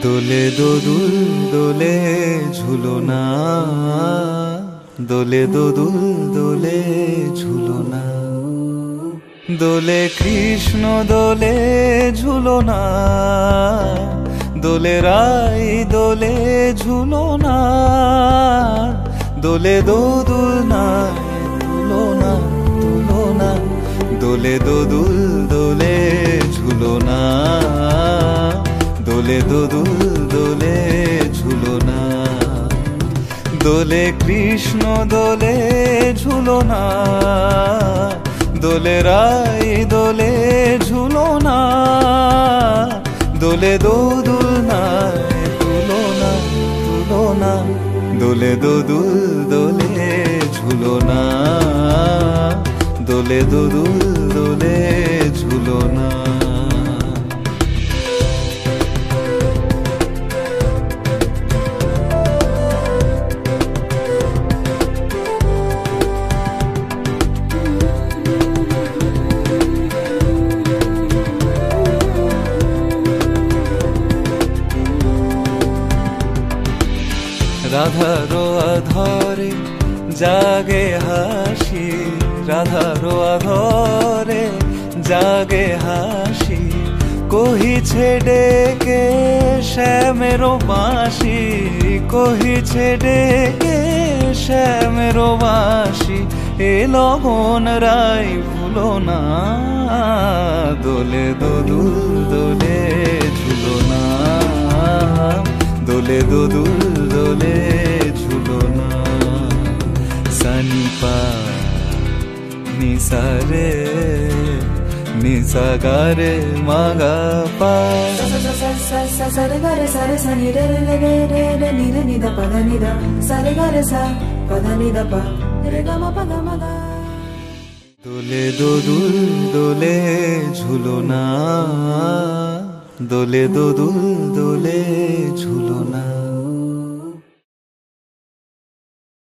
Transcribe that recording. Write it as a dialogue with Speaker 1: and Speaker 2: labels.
Speaker 1: দোলে দোদুল দোলে ঝুলনা, দোলে দোদুল দোলে ঝুলনা, দোলে কৃষ্ণ দোলে ঝুলনা, দোলে রাই দোলে ঝুলনা, দোলে দোদুল নাই তুলনা তুলনা, দোলে দোদুল দোলে ঝুলনা, দোলে দোদুল দোলে ঝুলনা, দোলে কৃষ্ণ দোলে ঝুলনা, দোলে রাই দোলে ঝুলনা, দোলে দোদুল নাই তুলনা তুলনা, দোলে দোদুল দোলে ঝুলনা, দোলে দোদুল দোলে ঝুলনা। রাধারো আধরে জাগে হাসি, রাধারো আধরে জাগে হাসি, কহিছে ডেকে শ্যামেরো বাঁশি, কহিছে ডেকে শ্যামেরো বাঁশি, এ লগন রাই ভুলো না, দোলে দোদুল দোলে ঝুলনা, দোলে দোদুল দোলে ঝুলনা, সানি পা নিসা রে নিসা গা রে মা গা পা,
Speaker 2: sa re ga re sa re sa ni re re re re re ni re ni da pa da ni da, sa re ga re sa pa da ni da pa re ga ma pa ga ma ga।
Speaker 1: দোলে দোদুল দোলে ঝুলনা, দোলে দোদুল দোলে ঝুলনা।